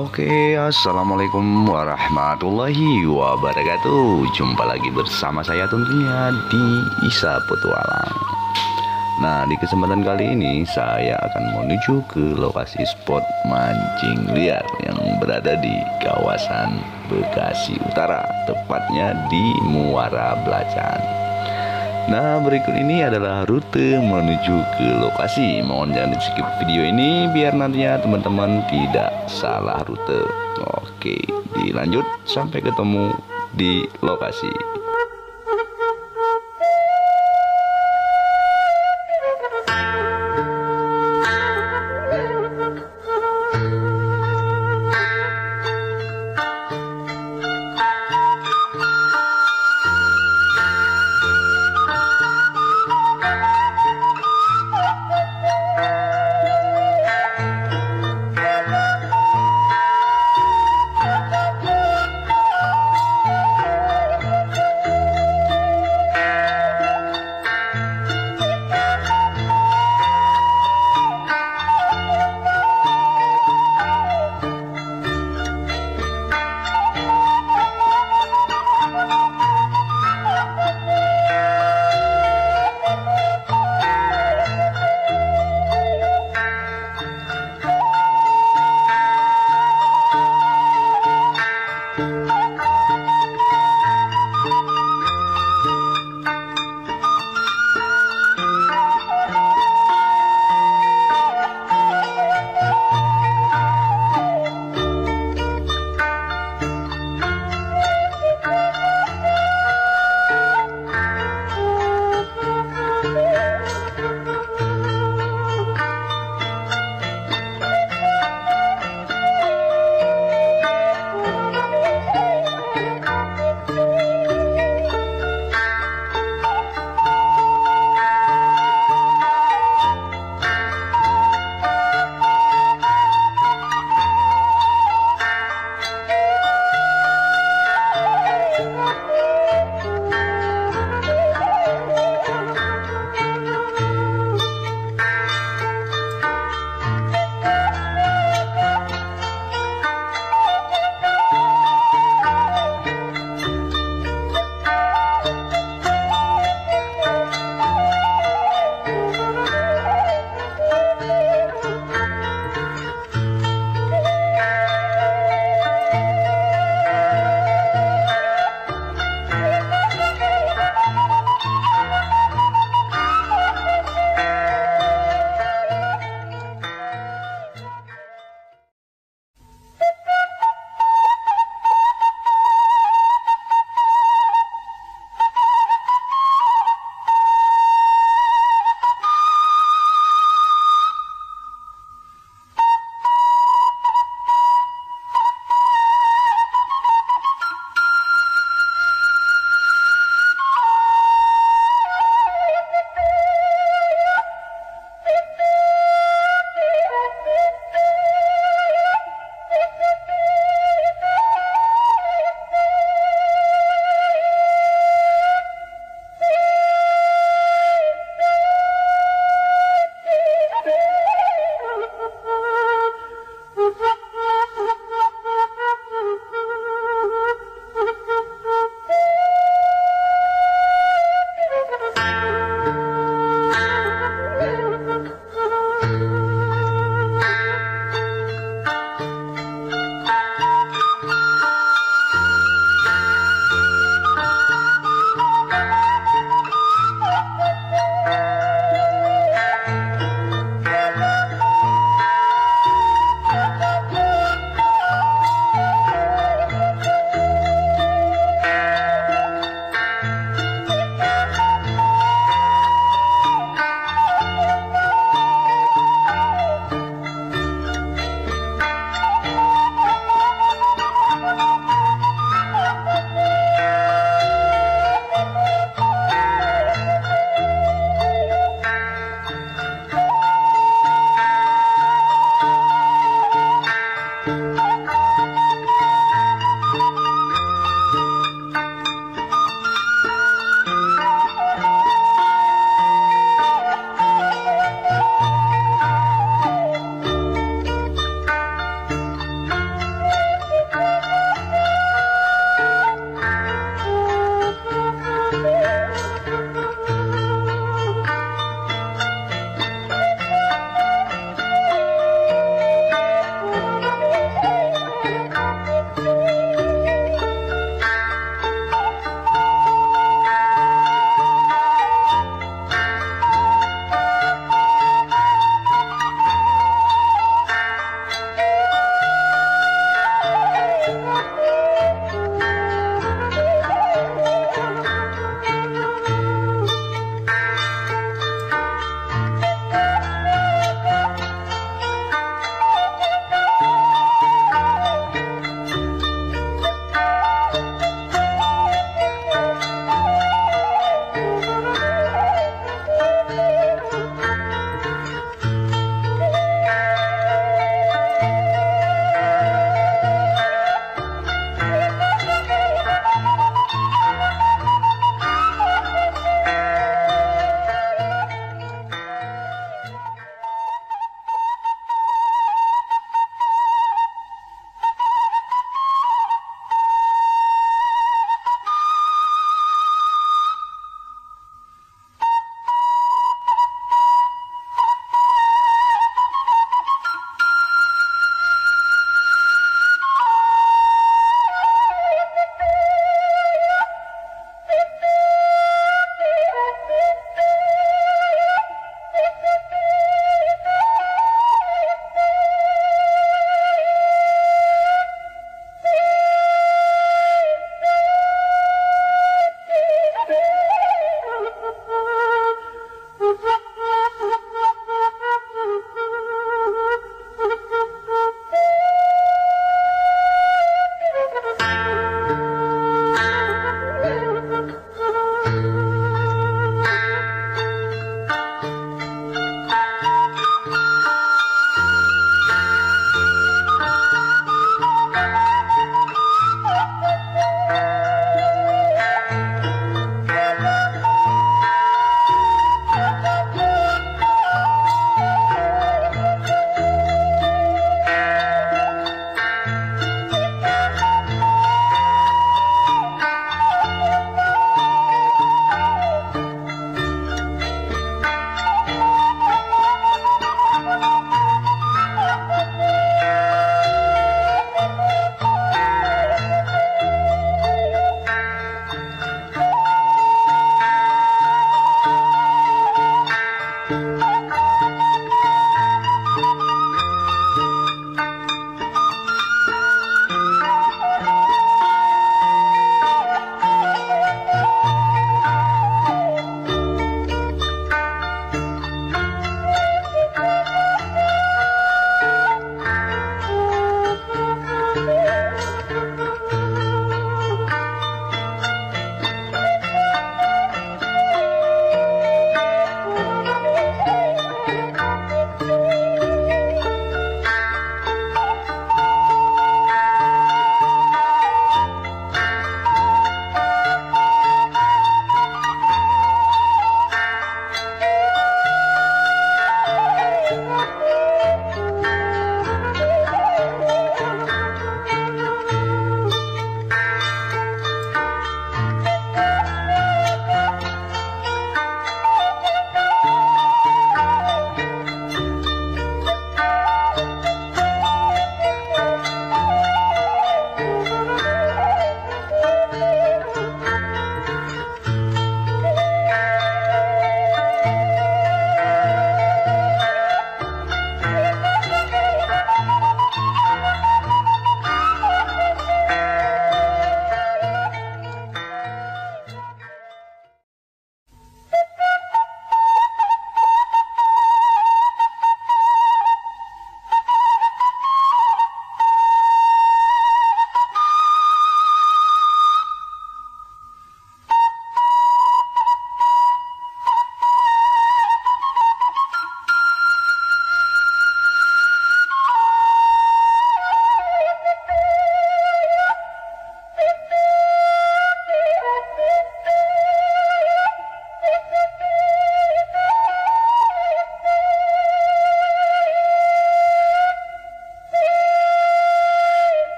Assalamualaikum warahmatullahi wabarakatuh. Jumpa lagi bersama saya tentunya di Isa Petualang. Nah, di kesempatan kali ini saya akan menuju ke lokasi spot mancing liar yang berada di kawasan Bekasi Utara, tepatnya di Muara Blacan. Nah, berikut ini adalah rute menuju ke lokasi. Mohon jangan di skip video ini biar nantinya teman-teman tidak salah rute. Oke, dilanjut sampai ketemu di lokasi.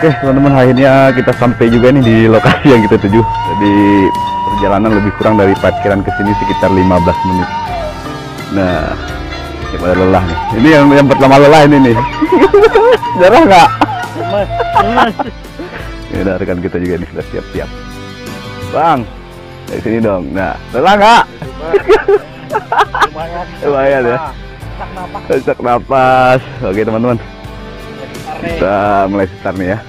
Oke teman-teman, akhirnya kita sampai juga nih di lokasi yang kita tuju. Jadi perjalanan lebih kurang dari parkiran ke sini sekitar 15 menit. Nah, ini pada lelah nih. Ini yang pertama lelah ini nih. Jarang nggak? Ini ada rekan kita juga nih, sudah siap-siap. Bang, dari sini dong. Nah, lelah nggak? Lumayan ya. Sesak napas. Oke teman-teman, kita mulai start nih ya.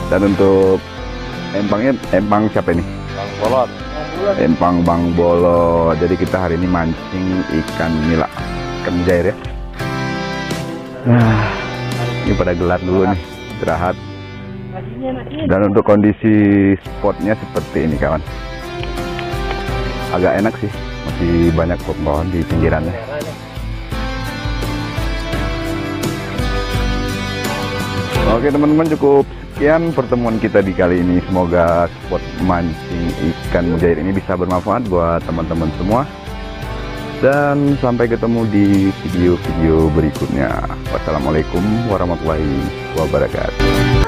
Dan untuk empangnya, empang siapa ini? Bang Bolot. Empang Bang Bolot. Jadi kita hari ini mancing ikan nila, ikan mujair ya. Nah, ini pada gelar dulu nih, istirahat. Dan untuk kondisi spotnya seperti ini kawan. Agak enak sih, masih banyak pohon di pinggirannya. Oke teman-teman, cukup sekian pertemuan kita di kali ini. Semoga spot mancing ikan mujair ini bisa bermanfaat buat teman-teman semua. Dan sampai ketemu di video-video berikutnya. Wassalamualaikum warahmatullahi wabarakatuh.